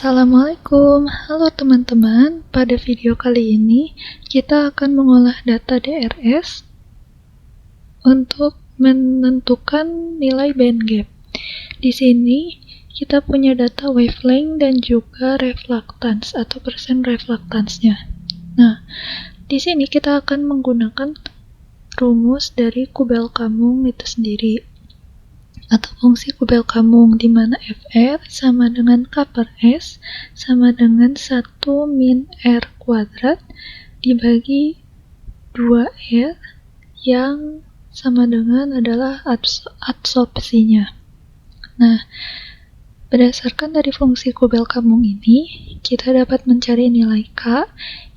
Assalamualaikum, halo teman-teman. Pada video kali ini, kita akan mengolah data DRS untuk menentukan nilai bandgap. Di sini, kita punya data wavelength dan juga reflectance atau persen reflectance-nya. Nah, di sini kita akan menggunakan rumus dari Kubel-Kammung itu sendiri, atau fungsi Kubel-Kammung, di mana Fr sama dengan K per S sama dengan 1 min R kuadrat dibagi 2R yang sama dengan adalah adsorpsinya. Nah, berdasarkan dari fungsi Kubel-Kammung ini, kita dapat mencari nilai K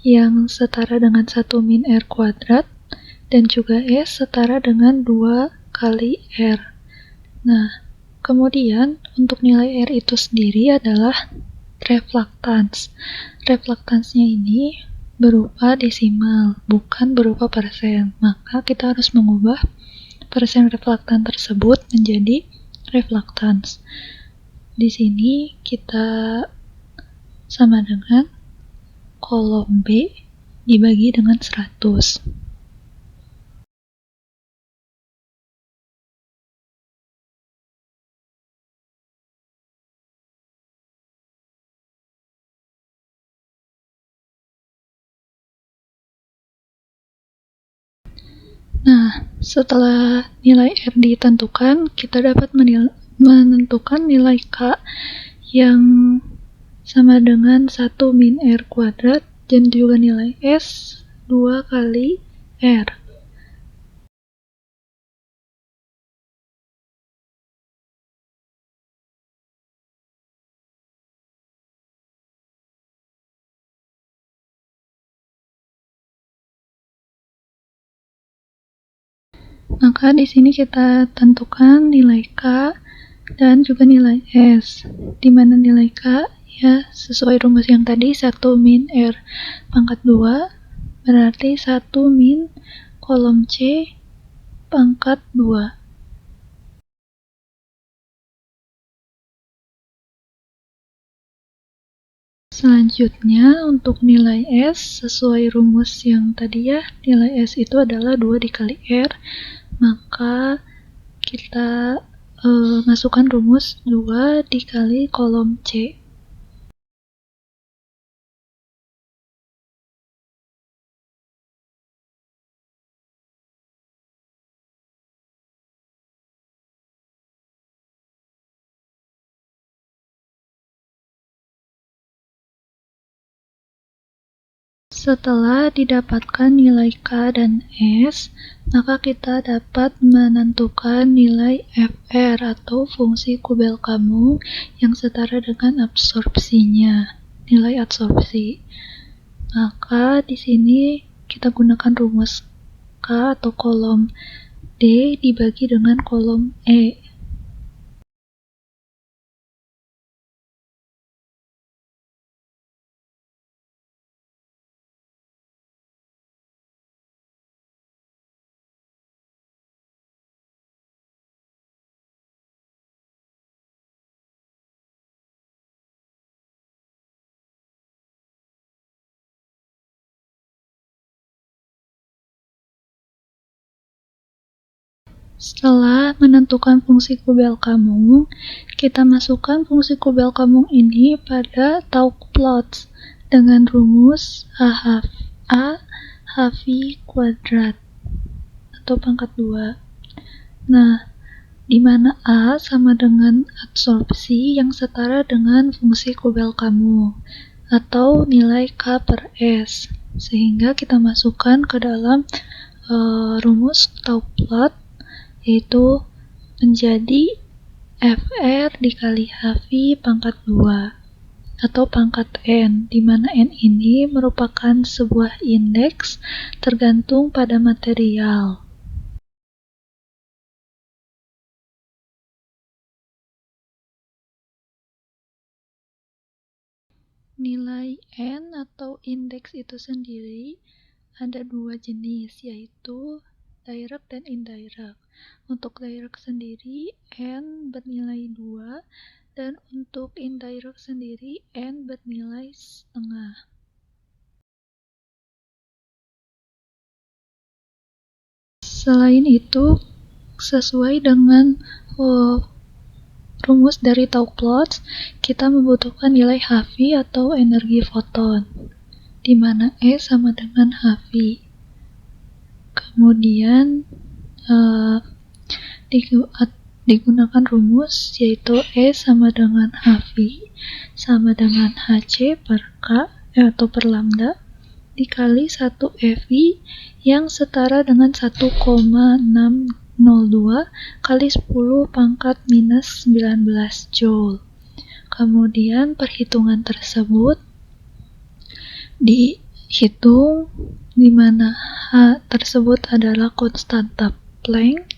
yang setara dengan 1 min R kuadrat dan juga S setara dengan 2 kali R. Nah, kemudian untuk nilai R itu sendiri adalah reflectance. Reflectance-nya ini berupa desimal, bukan berupa persen. Maka kita harus mengubah persen reflectance tersebut menjadi reflectance. Di sini kita sama dengan kolom B dibagi dengan 100. Nah, setelah nilai R ditentukan, kita dapat menentukan nilai K yang sama dengan 1 min R kuadrat dan juga nilai S 2 kali R. Maka di sini kita tentukan nilai K dan juga nilai S, di mana nilai K ya sesuai rumus yang tadi 1 min R pangkat 2 berarti 1 min kolom C pangkat 2. Selanjutnya untuk nilai S sesuai rumus yang tadi ya, nilai S itu adalah 2 dikali R, maka kita masukkan rumus 2 dikali kolom C. Setelah didapatkan nilai K dan S, maka kita dapat menentukan nilai Fr atau fungsi Kubel-Kammung yang setara dengan absorpsinya, nilai adsorpsi. Maka di sini kita gunakan rumus K atau kolom D dibagi dengan kolom E. Setelah menentukan fungsi Kubel-Kammung, kita masukkan fungsi Kubel-Kammung ini pada Taugplots dengan rumus A HV kuadrat atau pangkat 2. Nah, di mana A sama dengan adsorpsi yang setara dengan fungsi Kubel-Kammung atau nilai K per S, sehingga kita masukkan ke dalam rumus Taugplot, yaitu menjadi Fr dikali Hv pangkat 2 atau pangkat N, di mana N ini merupakan sebuah indeks tergantung pada material. Nilai N atau indeks itu sendiri ada dua jenis, yaitu direct dan indirect. Untuk direct sendiri, N bernilai 2 Dan untuk indirect sendiri, N bernilai setengah. Selain itu, sesuai dengan rumus dari Tauch-Lotz, kita membutuhkan nilai Hv atau energi foton, di mana E sama dengan Hv. Kemudian digunakan rumus yaitu E sama dengan Hv sama dengan Hc per K atau per lambda dikali 1 eV yang setara dengan 1,602 kali 10 pangkat minus 19 Joule. Kemudian perhitungan tersebut dihitung di mana H tersebut adalah konstanta Planck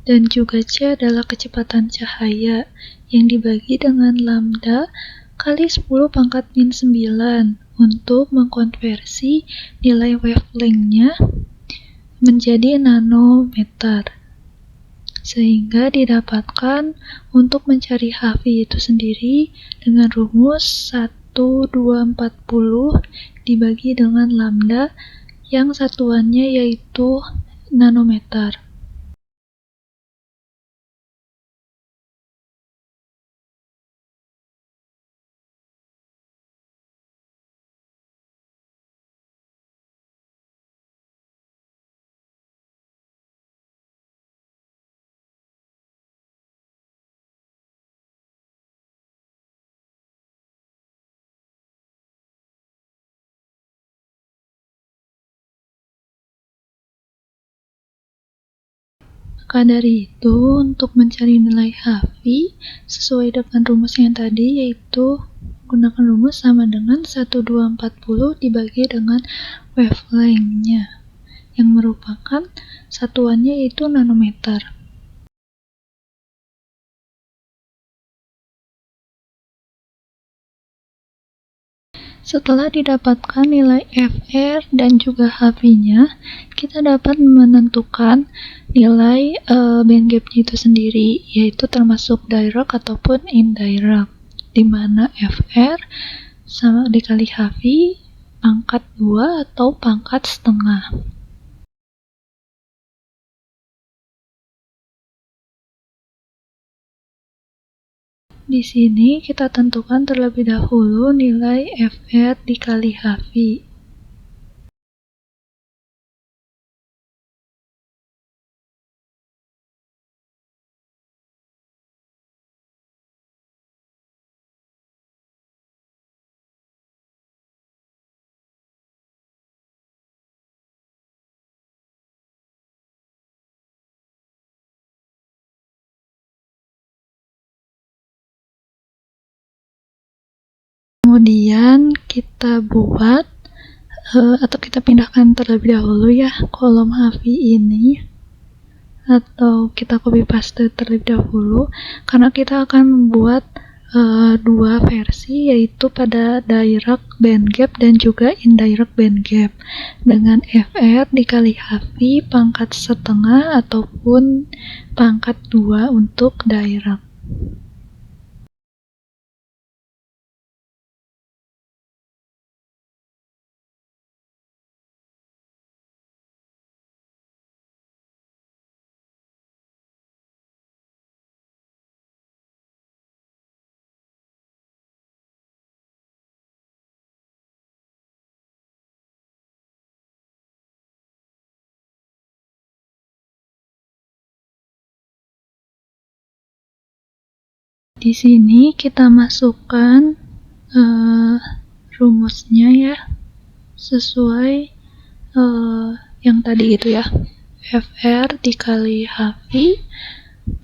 dan juga C adalah kecepatan cahaya yang dibagi dengan lambda kali 10 pangkat min 9 untuk mengkonversi nilai wavelength-nya menjadi nanometer, sehingga didapatkan untuk mencari Hv itu sendiri dengan rumus 1240 dibagi dengan lambda yang satuannya yaitu nanometer. Maka dari itu, untuk mencari nilai Hv sesuai dengan rumus yang tadi, yaitu menggunakan rumus sama dengan 1240 dibagi dengan wavelength-nya, yang merupakan satuannya yaitu nanometer. Setelah didapatkan nilai Fr dan juga Hv-nya, kita dapat menentukan nilai bandgap-nya itu sendiri, yaitu termasuk direct ataupun indirect, di mana Fr sama dikali Hv pangkat 2 atau pangkat setengah. Di sini kita tentukan terlebih dahulu nilai Fr dikali Hv. Kemudian kita buat atau kita pindahkan terlebih dahulu ya kolom Hv ini, atau kita copy paste terlebih dahulu karena kita akan membuat dua versi, yaitu pada direct bandgap dan juga indirect bandgap dengan Fr dikali Hv pangkat setengah ataupun pangkat 2 untuk direct. Di sini kita masukkan rumusnya ya, sesuai yang tadi itu ya, Fr dikali Hv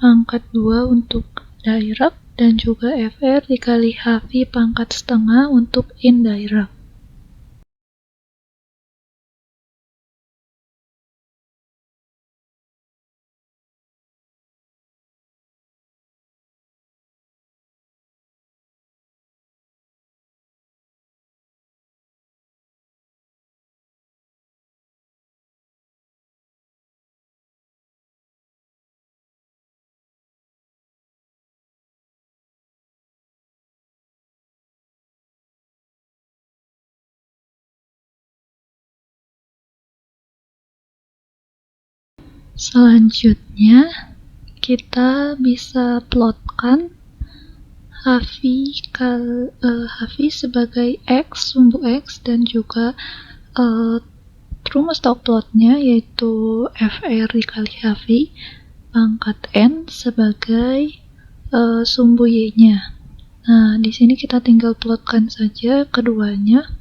pangkat 2 untuk direct dan juga Fr dikali Hv pangkat setengah untuk indirect. Selanjutnya, kita bisa plotkan HV sebagai X, sumbu X, dan juga rumus talk plotnya yaitu FR dikali HV pangkat N sebagai sumbu Y-nya. Nah, di sini kita tinggal plotkan saja keduanya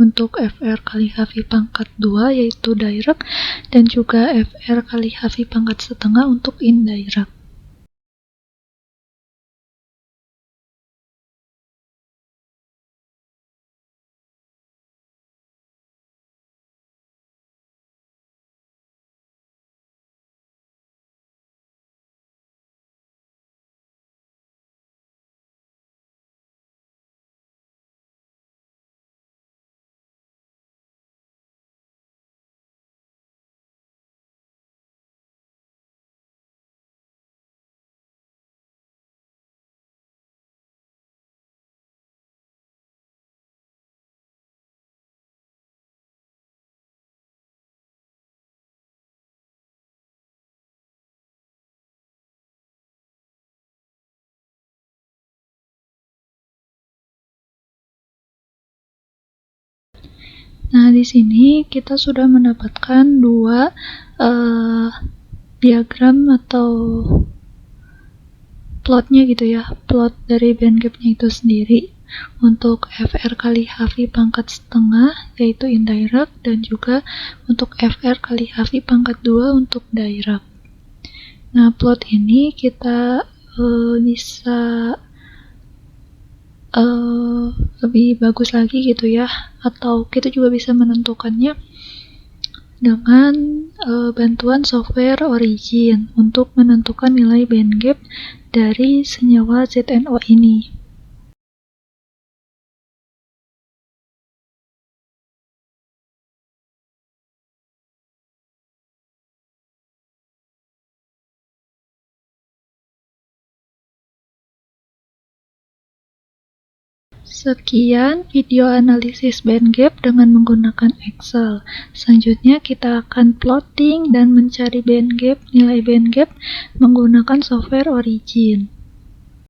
untuk FR kali HV pangkat 2 yaitu direct, dan juga FR kali HV pangkat setengah untuk indirect. Nah, di sini kita sudah mendapatkan dua diagram atau plotnya gitu ya, plot dari bandgap-nya itu sendiri untuk FR kali HV pangkat setengah yaitu indirect, dan juga untuk FR kali HV pangkat 2 untuk direct. Nah, plot ini kita bisa lebih bagus lagi gitu ya, atau kita juga bisa menentukannya dengan bantuan software Origin untuk menentukan nilai bandgap dari senyawa ZNO ini. Sekian video analisis bandgap dengan menggunakan Excel. Selanjutnya kita akan plotting dan mencari bandgap, nilai bandgap menggunakan software Origin.